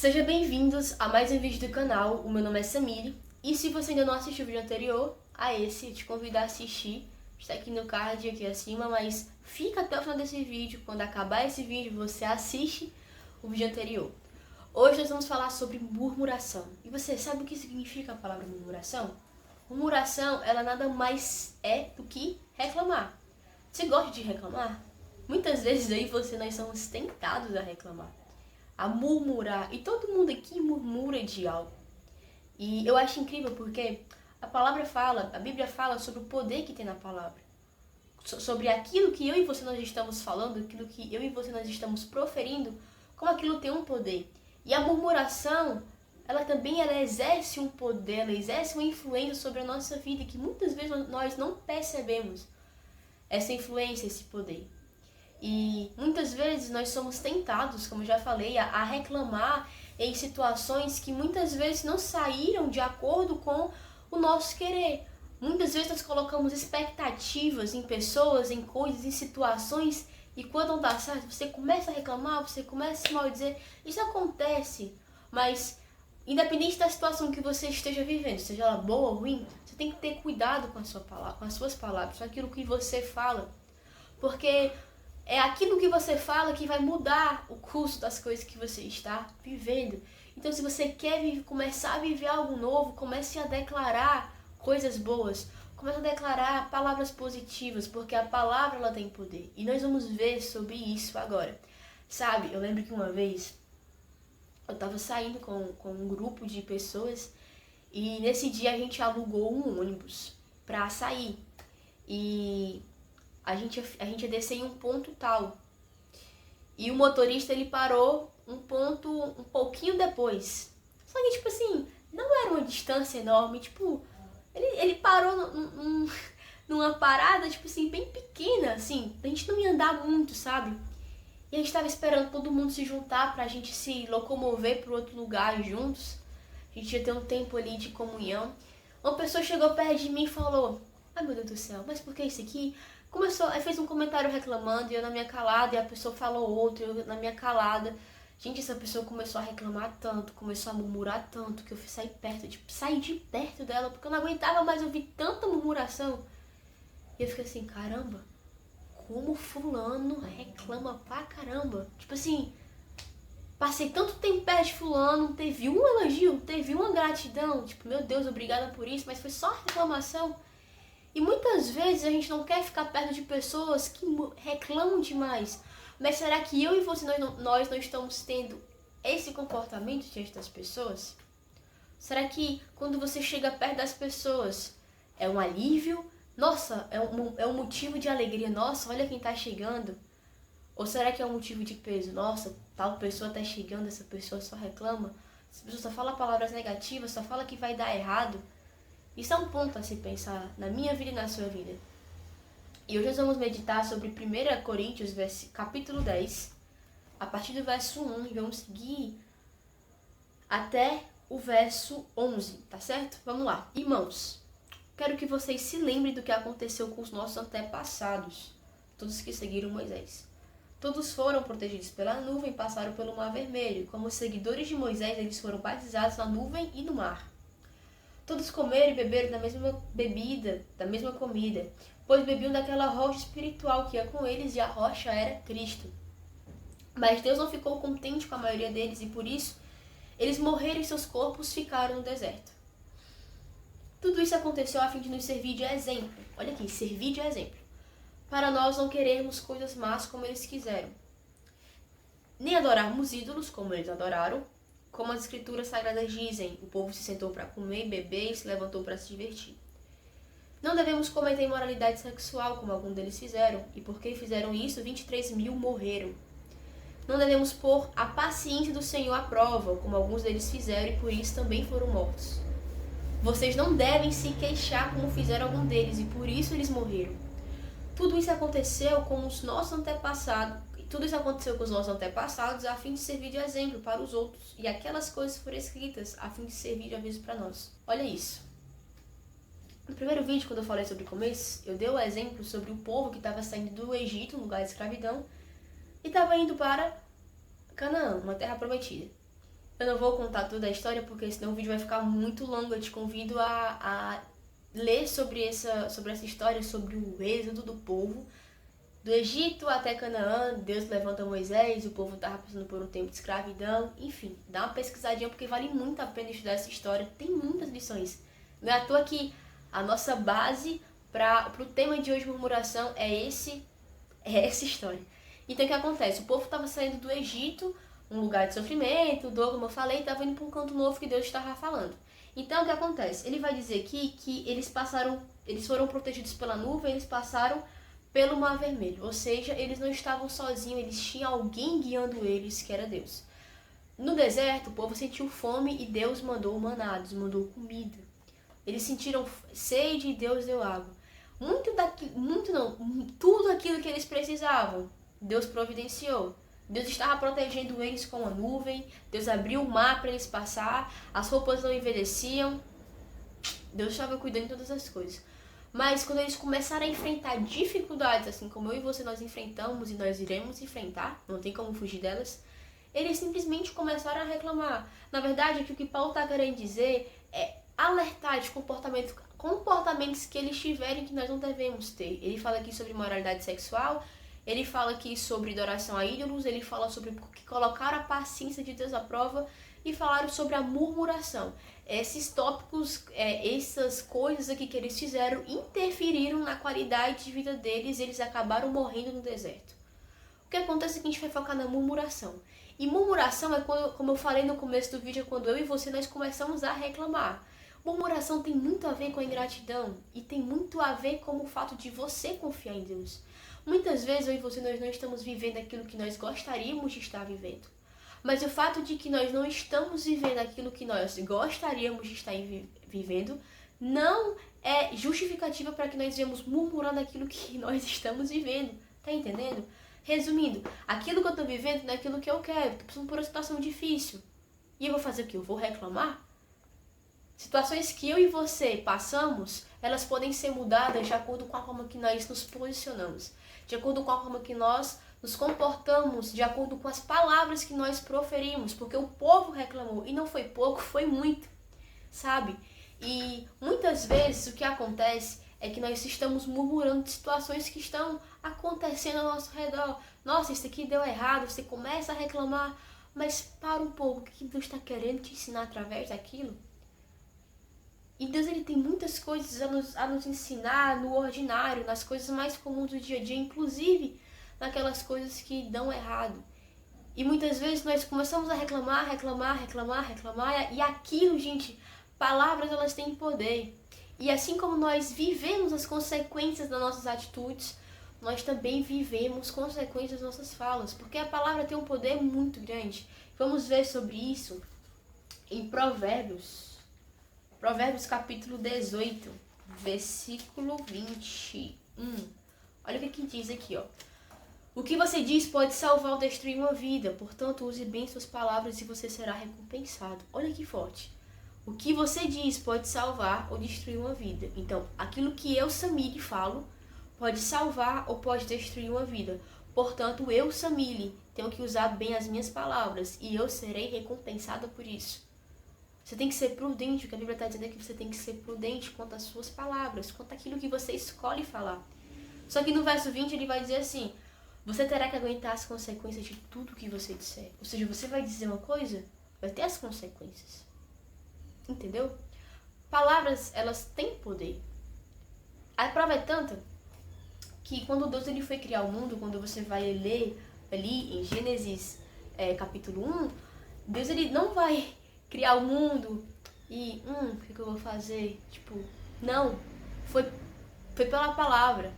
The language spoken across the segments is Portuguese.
Sejam bem-vindos a mais um vídeo do canal. O meu nome é Samile e se você ainda não assistiu o vídeo anterior a esse, eu te convido a assistir. Está aqui no card, aqui acima, mas fica até o final desse vídeo. Quando acabar esse vídeo, você assiste o vídeo anterior. Hoje nós vamos falar sobre murmuração. E você sabe o que significa a palavra murmuração? Murmuração, ela nada mais é do que reclamar. Você gosta de reclamar? Muitas vezes aí nós somos tentados a reclamar, a murmurar, e todo mundo aqui murmura de algo. E eu acho incrível porque a palavra fala, a Bíblia fala sobre o poder que tem na palavra, sobre aquilo que eu e você nós estamos falando, aquilo que eu e você nós estamos proferindo, como aquilo tem um poder. E a murmuração, ela exerce um poder, ela exerce uma influência sobre a nossa vida que muitas vezes nós não percebemos essa influência, esse poder. E muitas vezes nós somos tentados, como eu já falei, a reclamar em situações que muitas vezes não saíram de acordo com o nosso querer. Muitas vezes nós colocamos expectativas em pessoas, em coisas, em situações, e quando não dá certo, você começa a reclamar, você começa a se maldizer. Isso acontece, mas independente da situação que você esteja vivendo, seja ela boa ou ruim, você tem que ter cuidado com a sua palavra, com as suas palavras, com aquilo que você fala, porque é aquilo que você fala que vai mudar o curso das coisas que você está vivendo. Então, se você quer começar a viver algo novo, comece a declarar coisas boas. Comece a declarar palavras positivas, porque a palavra ela tem poder. E nós vamos ver sobre isso agora. Sabe, eu lembro que uma vez eu estava saindo com um grupo de pessoas e nesse dia a gente alugou um ônibus para sair. E a gente ia descer em um ponto tal. E o motorista, ele parou um pouquinho depois. Só que, tipo assim, não era uma distância enorme. Tipo, ele parou numa parada, tipo assim, bem pequena, assim. A gente não ia andar muito, sabe? E a gente tava esperando todo mundo se juntar pra gente se locomover pro outro lugar juntos. A gente ia ter um tempo ali de comunhão. Uma pessoa chegou perto de mim e falou: ai, meu Deus do céu, mas por que isso aqui? Aí fez um comentário reclamando, e eu na minha calada, e a pessoa falou outro, eu na minha calada. Gente, essa pessoa começou a reclamar tanto, começou a murmurar tanto, que eu saí de perto dela, porque eu não aguentava mais ouvir tanta murmuração. E eu fiquei assim, caramba, como fulano reclama pra caramba. Tipo assim, passei tanto tempo perto de fulano, teve um elogio, teve uma gratidão, tipo, meu Deus, obrigada por isso, mas foi só reclamação. E muitas vezes a gente não quer ficar perto de pessoas que reclamam demais. Mas será que eu e você, nós não estamos tendo esse comportamento diante das pessoas? Será que quando você chega perto das pessoas é um alívio? Nossa, é um motivo de alegria. Nossa, olha quem tá chegando. Ou será que é um motivo de peso? Nossa, tal pessoa tá chegando, essa pessoa só reclama. Essa pessoa só fala palavras negativas, só fala que vai dar errado. Isso é um ponto a se pensar na minha vida e na sua vida. E hoje nós vamos meditar sobre 1 Coríntios, capítulo 10, a partir do verso 1, e vamos seguir até o verso 11, tá certo? Vamos lá. Irmãos, quero que vocês se lembrem do que aconteceu com os nossos antepassados, todos que seguiram Moisés. Todos foram protegidos pela nuvem e passaram pelo Mar Vermelho. Como seguidores de Moisés, eles foram batizados na nuvem e no mar. Todos comeram e beberam da mesma bebida, da mesma comida, pois bebiam daquela rocha espiritual que ia com eles, e a rocha era Cristo. Mas Deus não ficou contente com a maioria deles, e por isso eles morreram e seus corpos ficaram no deserto. Tudo isso aconteceu a fim de nos servir de exemplo. Olha aqui, servir de exemplo. Para nós não querermos coisas más como eles quiseram, nem adorarmos ídolos como eles adoraram. Como as escrituras sagradas dizem, o povo se sentou para comer e beber e se levantou para se divertir. Não devemos cometer imoralidade sexual, como alguns deles fizeram, e porque fizeram isso, 23.000 morreram. Não devemos pôr a paciência do Senhor à prova, como alguns deles fizeram, e por isso também foram mortos. Vocês não devem se queixar como fizeram alguns deles, e por isso eles morreram. Tudo isso aconteceu com os nossos antepassados. Tudo isso aconteceu com os nossos antepassados a fim de servir de exemplo para os outros. E aquelas coisas foram escritas a fim de servir de aviso para nós. Olha isso. No primeiro vídeo, quando eu falei sobre começo, eu dei o exemplo sobre o povo que estava saindo do Egito, um lugar de escravidão, e estava indo para Canaã, uma terra prometida. Eu não vou contar toda a história, porque senão o vídeo vai ficar muito longo. Eu te convido a ler sobre essa história, sobre o êxodo do povo. Do Egito até Canaã, Deus levanta Moisés, o povo estava passando por um tempo de escravidão. Enfim, dá uma pesquisadinha, porque vale muito a pena estudar essa história. Tem muitas lições. Não é à toa que a nossa base para o tema de hoje, murmuração, é essa história. Então o que acontece? O povo estava saindo do Egito, um lugar de sofrimento, dor, como eu falei, estava indo para um canto novo que Deus estava falando. Então o que acontece? Ele vai dizer aqui que eles foram protegidos pela nuvem, eles passaram pelo Mar Vermelho. Ou seja, eles não estavam sozinhos, eles tinham alguém guiando eles, que era Deus. No deserto, o povo sentiu fome e Deus mandou manados, mandou comida. Eles sentiram sede e Deus deu água. Tudo aquilo que eles precisavam, Deus providenciou. Deus estava protegendo eles com a nuvem, Deus abriu o mar para eles passar, as roupas não envelheciam, Deus estava cuidando de todas as coisas. Mas quando eles começaram a enfrentar dificuldades, assim como eu e você nós enfrentamos e nós iremos enfrentar, não tem como fugir delas, eles simplesmente começaram a reclamar. Na verdade, o que Paulo está querendo dizer é alertar de comportamentos que eles tiverem que nós não devemos ter. Ele fala aqui sobre moralidade sexual, ele fala aqui sobre adoração a ídolos, ele fala sobre que colocaram a paciência de Deus à prova e falaram sobre a murmuração. Esses tópicos, essas coisas aqui que eles fizeram interferiram na qualidade de vida deles e eles acabaram morrendo no deserto. O que acontece é que a gente vai focar na murmuração. E murmuração é quando, como eu falei no começo do vídeo, é quando eu e você nós começamos a reclamar. Murmuração tem muito a ver com a ingratidão e tem muito a ver com o fato de você confiar em Deus. Muitas vezes eu e você nós não estamos vivendo aquilo que nós gostaríamos de estar vivendo. Mas o fato de que nós não estamos vivendo aquilo que nós gostaríamos de estar vivendo não é justificativa para que nós venhamos murmurar daquilo que nós estamos vivendo. Tá entendendo? Resumindo, aquilo que eu estou vivendo não é aquilo que eu quero. Estou passando por uma situação difícil. E eu vou fazer o quê? Eu vou reclamar? Situações que eu e você passamos, elas podem ser mudadas de acordo com a forma que nós nos posicionamos. De acordo com a forma que nós nos comportamos, de acordo com as palavras que nós proferimos, porque o povo reclamou, e não foi pouco, foi muito, sabe? E muitas vezes o que acontece é que nós estamos murmurando de situações que estão acontecendo ao nosso redor. Nossa, isso aqui deu errado, você começa a reclamar, mas para um pouco, o que Deus está querendo te ensinar através daquilo? E Deus ele tem muitas coisas a nos ensinar no ordinário, nas coisas mais comuns do dia a dia, inclusive naquelas coisas que dão errado. E muitas vezes nós começamos a reclamar, e aquilo, gente, palavras elas têm poder. E assim como nós vivemos as consequências das nossas atitudes, nós também vivemos consequências das nossas falas, porque a palavra tem um poder muito grande. Vamos ver sobre isso em Provérbios capítulo 18, versículo 21. Olha o que diz aqui, ó. O que você diz pode salvar ou destruir uma vida, portanto use bem suas palavras e você será recompensado. Olha que forte. O que você diz pode salvar ou destruir uma vida. Então, aquilo que eu, Samile, falo, pode salvar ou pode destruir uma vida. Portanto, eu, Samile, tenho que usar bem as minhas palavras e eu serei recompensada por isso. Você tem que ser prudente, o que a Bíblia está dizendo é que você tem que ser prudente quanto às suas palavras, quanto àquilo que você escolhe falar. Só que no verso 20 ele vai dizer assim, você terá que aguentar as consequências de tudo que você disser. Ou seja, você vai dizer uma coisa, vai ter as consequências. Entendeu? Palavras, elas têm poder. A prova é tanta que quando Deus ele foi criar o mundo, quando você vai ler ali em Gênesis capítulo 1, Deus ele não vai criar o mundo e, o que eu vou fazer? Tipo, não. Foi pela palavra.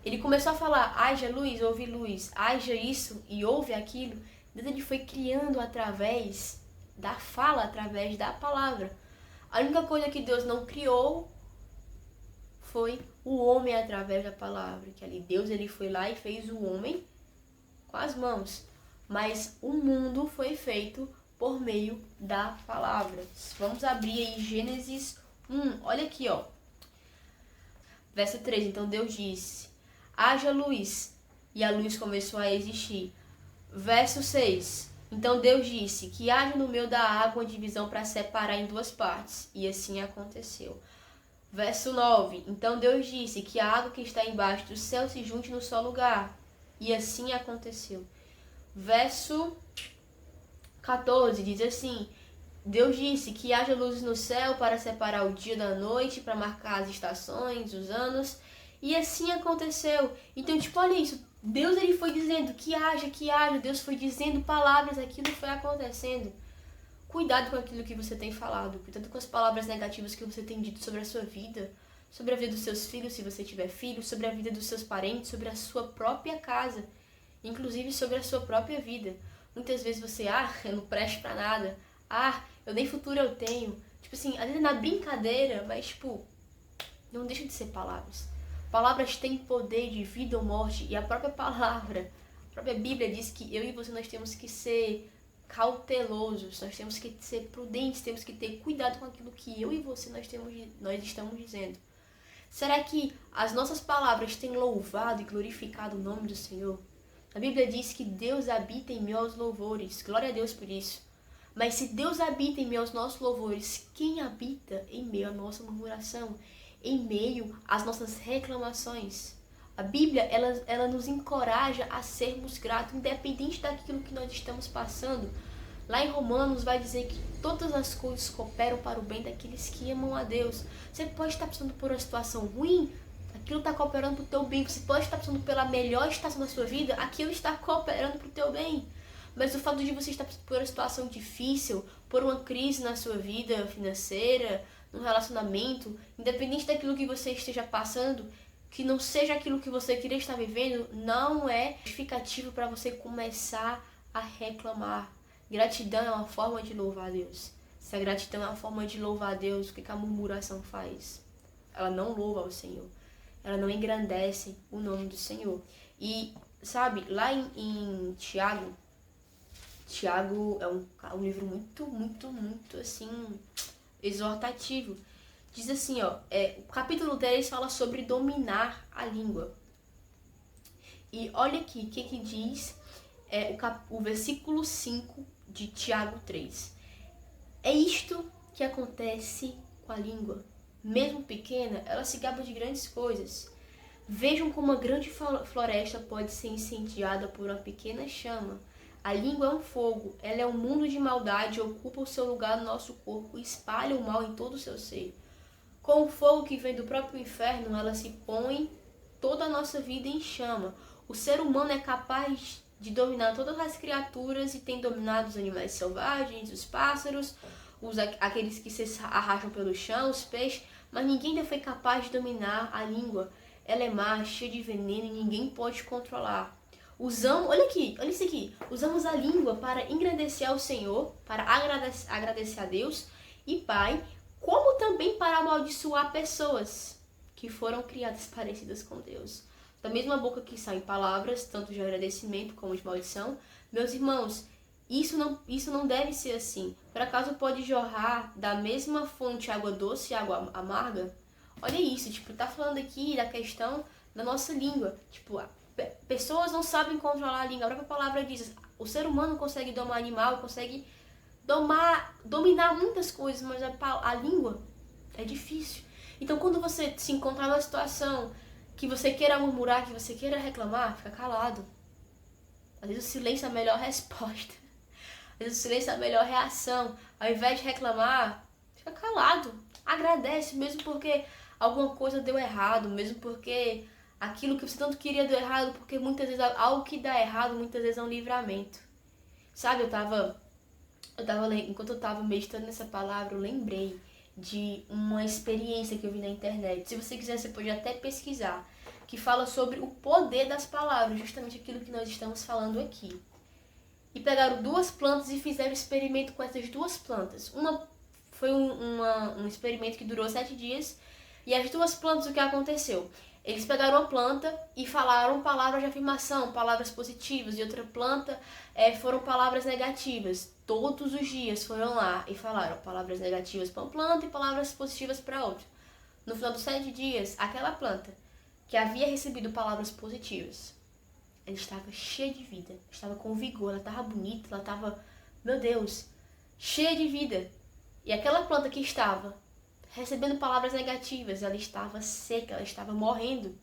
Ele começou a falar, haja luz, houve luz, haja isso e houve aquilo. Deus ele foi criando através da fala, através da palavra. A única coisa que Deus não criou foi o homem através da palavra. Que ali Deus ele foi lá e fez o homem com as mãos. Mas o mundo foi feito por meio da palavra. Vamos abrir aí Gênesis 1. Olha aqui, ó. Verso 3. Então Deus disse, haja luz. E a luz começou a existir. Verso 6. Então Deus disse que haja no meio da água uma divisão para separar em duas partes, e assim aconteceu. Verso 9. Então Deus disse que a água que está embaixo do céu se junte no só lugar, e assim aconteceu. Verso 14 diz assim: Deus disse que haja luzes no céu para separar o dia da noite, para marcar as estações, os anos, e assim aconteceu. Então, tipo, olha isso, Deus ele foi dizendo que haja, Deus foi dizendo palavras, aquilo foi acontecendo. Cuidado com aquilo que você tem falado, cuidado com as palavras negativas que você tem dito sobre a sua vida, sobre a vida dos seus filhos, se você tiver filhos, sobre a vida dos seus parentes, sobre a sua própria casa, inclusive sobre a sua própria vida. Muitas vezes você, eu não presto pra nada, eu nem futuro eu tenho. Tipo assim, às vezes na brincadeira, mas tipo, não deixa de ser palavras. Palavras têm poder de vida ou morte, e a própria palavra, a própria Bíblia diz que eu e você nós temos que ser cautelosos, nós temos que ser prudentes, temos que ter cuidado com aquilo que eu e você nós estamos dizendo. Será que as nossas palavras têm louvado e glorificado o nome do Senhor? A Bíblia diz que Deus habita em meio aos louvores, glória a Deus por isso. Mas se Deus habita em meio aos nossos louvores, quem habita em meio à nossa murmuração? Em meio às nossas reclamações? A Bíblia, ela nos encoraja a sermos gratos, independente daquilo que nós estamos passando. Lá em Romanos vai dizer que todas as coisas cooperam para o bem daqueles que amam a Deus. Você pode estar passando por uma situação ruim, aquilo está cooperando para o teu bem. Você pode estar passando pela melhor estação da sua vida, aquilo está cooperando para o teu bem. Mas o fato de você estar passando por uma situação difícil, por uma crise na sua vida financeira, no relacionamento, independente daquilo que você esteja passando, que não seja aquilo que você queria estar vivendo, não é justificativo para você começar a reclamar. Gratidão é uma forma de louvar a Deus. Se a gratidão é uma forma de louvar a Deus, o que a murmuração faz? Ela não louva ao Senhor. Ela não engrandece o nome do Senhor. E, sabe, lá em Tiago é um livro muito, assim, exortativo. Diz assim, o capítulo 10 fala sobre dominar a língua. E olha aqui o que diz o versículo 5 de Tiago 3. É isto que acontece com a língua. Mesmo pequena, ela se gaba de grandes coisas. Vejam como uma grande floresta pode ser incendiada por uma pequena chama. A língua é um fogo, ela é um mundo de maldade, ocupa o seu lugar no nosso corpo e espalha o mal em todo o seu ser. Com o fogo que vem do próprio inferno, ela se põe toda a nossa vida em chama. O ser humano é capaz de dominar todas as criaturas e tem dominado os animais selvagens, os pássaros, aqueles que se arrastam pelo chão, os peixes, mas ninguém ainda foi capaz de dominar a língua. Ela é má, cheia de veneno e ninguém pode controlar. Olha isso aqui. Usamos a língua para engrandecer ao Senhor, para agradecer a Deus e Pai, como também para amaldiçoar pessoas que foram criadas parecidas com Deus. Da mesma boca que saem palavras, tanto de agradecimento como de maldição. Meus irmãos, isso não deve ser assim. Por acaso pode jorrar da mesma fonte água doce e água amarga? Olha isso, tá falando aqui da questão da nossa língua. Pessoas não sabem controlar a língua. A própria palavra diz, o ser humano consegue domar animal, consegue dominar muitas coisas, mas a língua é difícil. Então, quando você se encontrar numa situação que você queira murmurar, que você queira reclamar, fica calado. Às vezes o silêncio é a melhor resposta. Às vezes o silêncio é a melhor reação. Ao invés de reclamar, fica calado. Agradece, mesmo porque alguma coisa deu errado, mesmo porque aquilo que você tanto queria deu errado, porque muitas vezes algo que dá errado, muitas vezes é um livramento. Sabe, enquanto eu tava meditando nessa palavra, eu lembrei de uma experiência que eu vi na internet. Se você quiser, você pode até pesquisar, que fala sobre o poder das palavras, justamente aquilo que nós estamos falando aqui. E pegaram 2 plantas e fizeram experimento com essas 2 plantas. Foi um experimento que durou 7 dias, e as 2 plantas, o que aconteceu? Eles pegaram uma planta e falaram palavras de afirmação, palavras positivas, e outra planta foram palavras negativas. Todos os dias foram lá e falaram palavras negativas para uma planta e palavras positivas para outra. No final dos 7 dias, aquela planta que havia recebido palavras positivas ela estava cheia de vida, estava com vigor, ela estava bonita, ela estava, meu Deus, cheia de vida. E aquela planta que estava recebendo palavras negativas, ela estava seca, ela estava morrendo.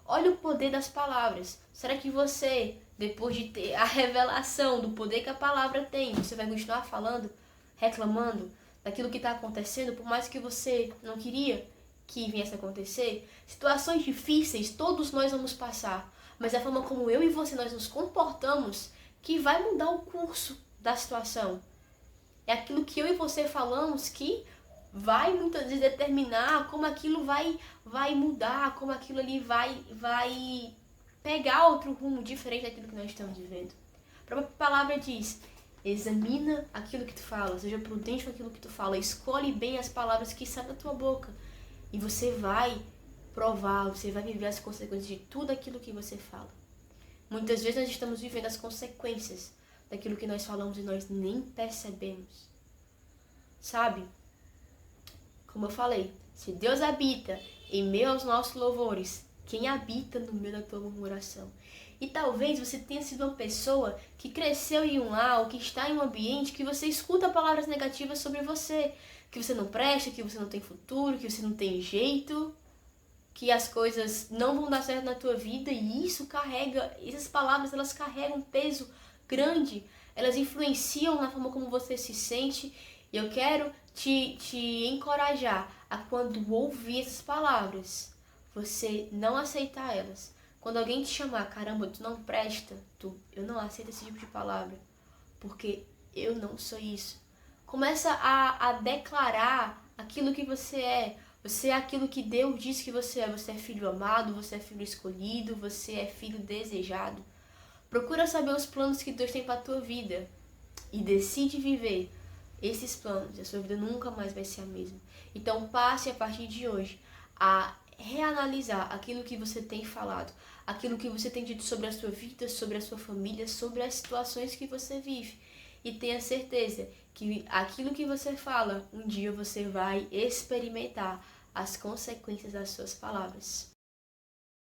Olha o poder das palavras. Será que você, depois de ter a revelação do poder que a palavra tem, você vai continuar falando, reclamando daquilo que está acontecendo, por mais que você não queria que viesse a acontecer? Situações difíceis todos nós vamos passar, mas é a forma como eu e você nós nos comportamos que vai mudar o curso da situação. É aquilo que eu e você falamos que vai muitas vezes determinar como aquilo vai mudar, como aquilo ali vai pegar outro rumo diferente daquilo que nós estamos vivendo. A própria palavra diz: examina aquilo que tu fala, seja prudente com aquilo que tu fala, escolhe bem as palavras que saem da tua boca e você vai provar, você vai viver as consequências de tudo aquilo que você fala. Muitas vezes nós estamos vivendo as consequências daquilo que nós falamos e nós nem percebemos. Sabe? Como eu falei, se Deus habita em meio aos nossos louvores, quem habita no meio da tua murmuração? E talvez você tenha sido uma pessoa que cresceu em um lar, ou que está em um ambiente que você escuta palavras negativas sobre você, que você não presta, que você não tem futuro, que você não tem jeito, que as coisas não vão dar certo na tua vida, e isso carrega, essas palavras, elas carregam um peso grande, elas influenciam na forma como você se sente. E eu quero te encorajar a, quando ouvir essas palavras, você não aceitar elas. Quando alguém te chamar, caramba, tu não presta, eu não aceito esse tipo de palavra, porque eu não sou isso. Começa a declarar aquilo que você é. Você é aquilo que Deus diz que você é. Você é filho amado, você é filho escolhido, você é filho desejado. Procura saber os planos que Deus tem para a tua vida e decide viver esses planos, a sua vida nunca mais vai ser a mesma. Então passe a partir de hoje a reanalisar aquilo que você tem falado, aquilo que você tem dito sobre a sua vida, sobre a sua família, sobre as situações que você vive. E tenha certeza que aquilo que você fala, um dia você vai experimentar as consequências das suas palavras.